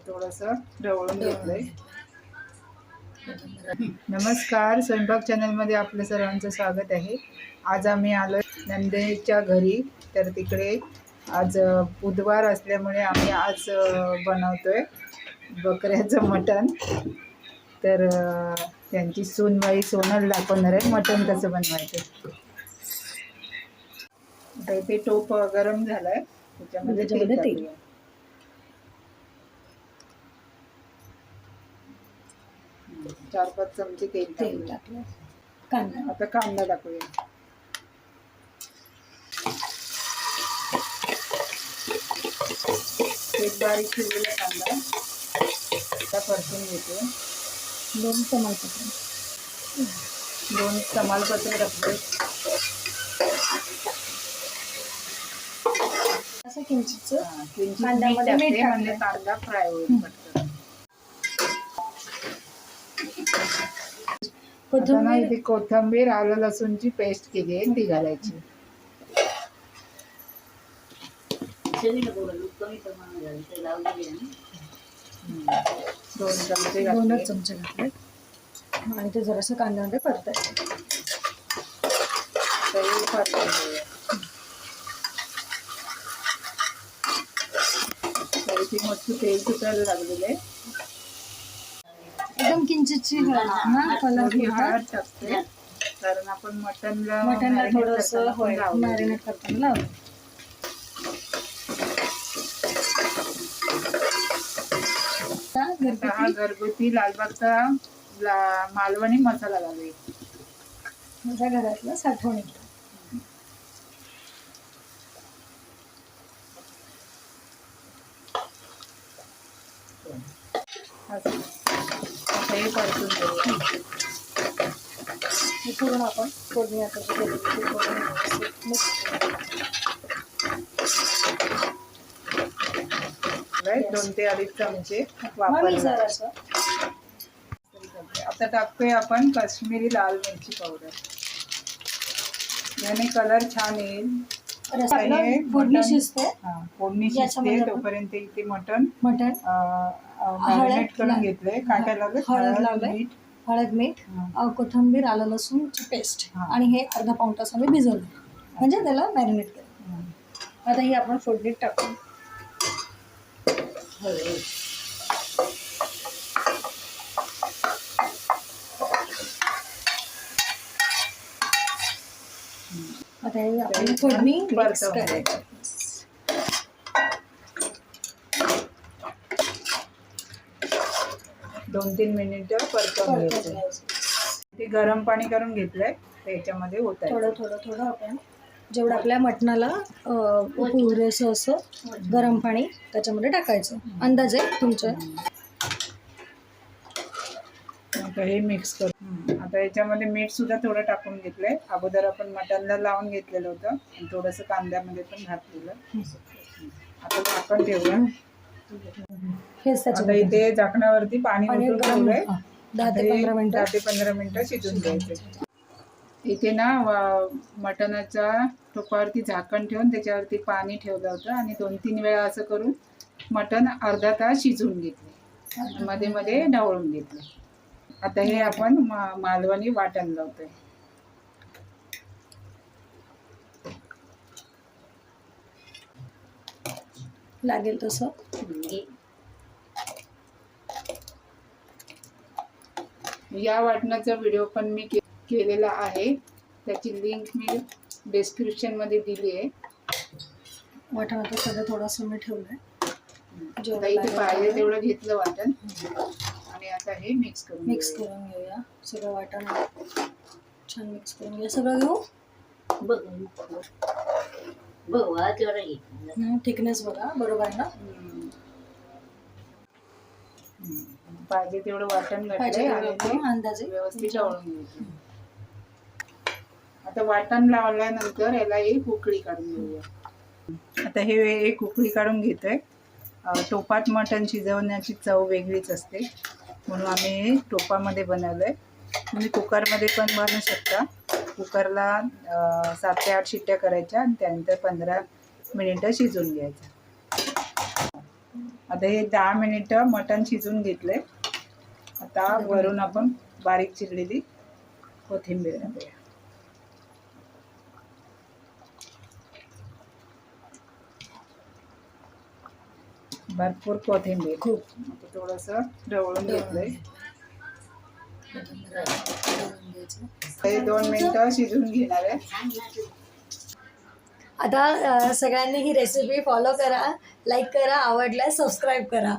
थोडंसं ढवळून घेतलंय. नमस्कार, स्वयंपाक चॅनलमध्ये आपलं सर्वांचं स्वागत आहे. आज आम्ही आलो नंदेच्या घरी. तर तिकडे आज बुधवार असल्यामुळे आम्ही आज बनवतोय बकऱ्याचं मटण. तर त्यांची सूनबाई सोनल दाखवणार आहे मटण कसं बनवायचं. तर इथे टोप गरम झालाय, त्याच्यामध्ये तेल टाकूया. चार 5 चमचे तेल टाकलं. कांदा, आता कांदा टाकूया. एक बारीक चिरलेला कांदा आता परतून घेतो. 2 तमालपत्र टाकले. असं किंचित कांद्यामध्ये म्हणजे कांदा फ्राय होईल पटकन. इथे कोथिंबीर, आलं लसूणची पेस्ट केली आहे, ती घालायची. 2 चमचे घातले आणि ते जरासं कांद्यामध्ये परतायचं. तरी मस्त तेल सुटायला लागलेलं आहे. एकदम किंचितची हळद टाकते, कारण आपण मटनला थोडंसं मॅरिनेट करताना लावलं. हा घरगुती लालबागचा मालवणी मसाला घालूया. माझ्या घरातलं साठवणी. आता हे परतून घेऊया. हे पूर्ण आपण फोडणी आता 2 ते 2.5 चमचे वापरले. आता टाकतोय आपण काश्मीरी लाल मिरची पावडर. याने कलर छान येईल. फोडणी शिजते तोपर्यंत इथे मटण मॅरिनेट करून घेतलंय. काय काय लागलं? हळद, मीठ, कोथिंबीर, आलं लसूणची पेस्ट आणि हे अर्धा पाऊण तास आम्ही भिजवलं, म्हणजे त्याला मॅरिनेट केलं. आता ही आपण फोडणीत टाकू. आता ही आपण फोडणी मिक्स करायची. 2-3 मिनिटं परतून घ्यायचं. ते गरम पाणी करून घेतलंय, त्याच्यामध्ये ओतायचं. थोडं आपण जेवढं आपल्या मटणाला पुरेसं असं गरम पाणी त्याच्यामध्ये टाकायचं. अंदाजे तुमच्या. आता हे मिक्स करू. आता याच्यामध्ये मीठ सुद्धा थोडं टाकून घेतलंय. अगोदर आपण मटणला लावून घेतलेलं होतं आणि थोडंसं कांद्यामध्ये पण घातलेलं. आता झाकण ठेवूया. आता इथे झाकणावरती पाणी ओतून ठेवलंय. 10 ते 15 मिनिटं शिजून घ्यायचं. इथे ना मटणाच्या टोपावरती झाकण ठेवून त्याच्यावरती पाणी ठेवलं होतं आणि 2-3 वेळा असं करून मटण अर्धा तास शिजवून घेतले. मध्ये मध्ये ढवळून घेतलं. आता हे आपण मालवणी वाटण लावतोय. लागेल तसं. या वाटणाचा व्हिडिओ पण मी केलेला आहे, त्याची लिंक मी डिस्क्रिप्शनमध्ये दिली आहे. वाटण आता सगळं थोडंसं मी ठेवलंय. इथे पाहिजे तेवढं घेतलं वाटण आणि आता हे मिक्स करून घेऊया. सगळं वाटण छान मिक्स करून घेऊया. सगळं घेऊ. थिकनेस बघा, बरोबर आहे ना? पाहिजे तेवढं वाटण घातलंय, अंदाजे व्यवस्थित ढवळून घ्यायचं. आता वाटण लावल्यानंतर याला एक उकळी काढून घेऊया. आता हे एक उकळी काढून घेतोय. टोपात मटण शिजवण्याची चव वेगळीच असते, म्हणून आम्ही टोपामध्ये बनवलंय. तुम्ही कुकरमध्ये पण बनवू शकता. कुकरला 7 ते 8 शिट्ट्या करायच्या आणि त्यानंतर 15 मिनिटं शिजवून घ्यायचं. आता हे 10 मिनिटं मटण शिजून घेतले. आता वरून आपण बारीक चिरलेली कोथिंबीर घालूया. भरपूर कोथिंबीर खूप. आता थोडंसं ढवळून घेतलंय. हे 2 मिनिटं शिजून घेणार आहे. आता सगळ्यांनी ही रेसिपी फॉलो करा, लाईक करा, आवडल्यास सबस्क्राईब करा.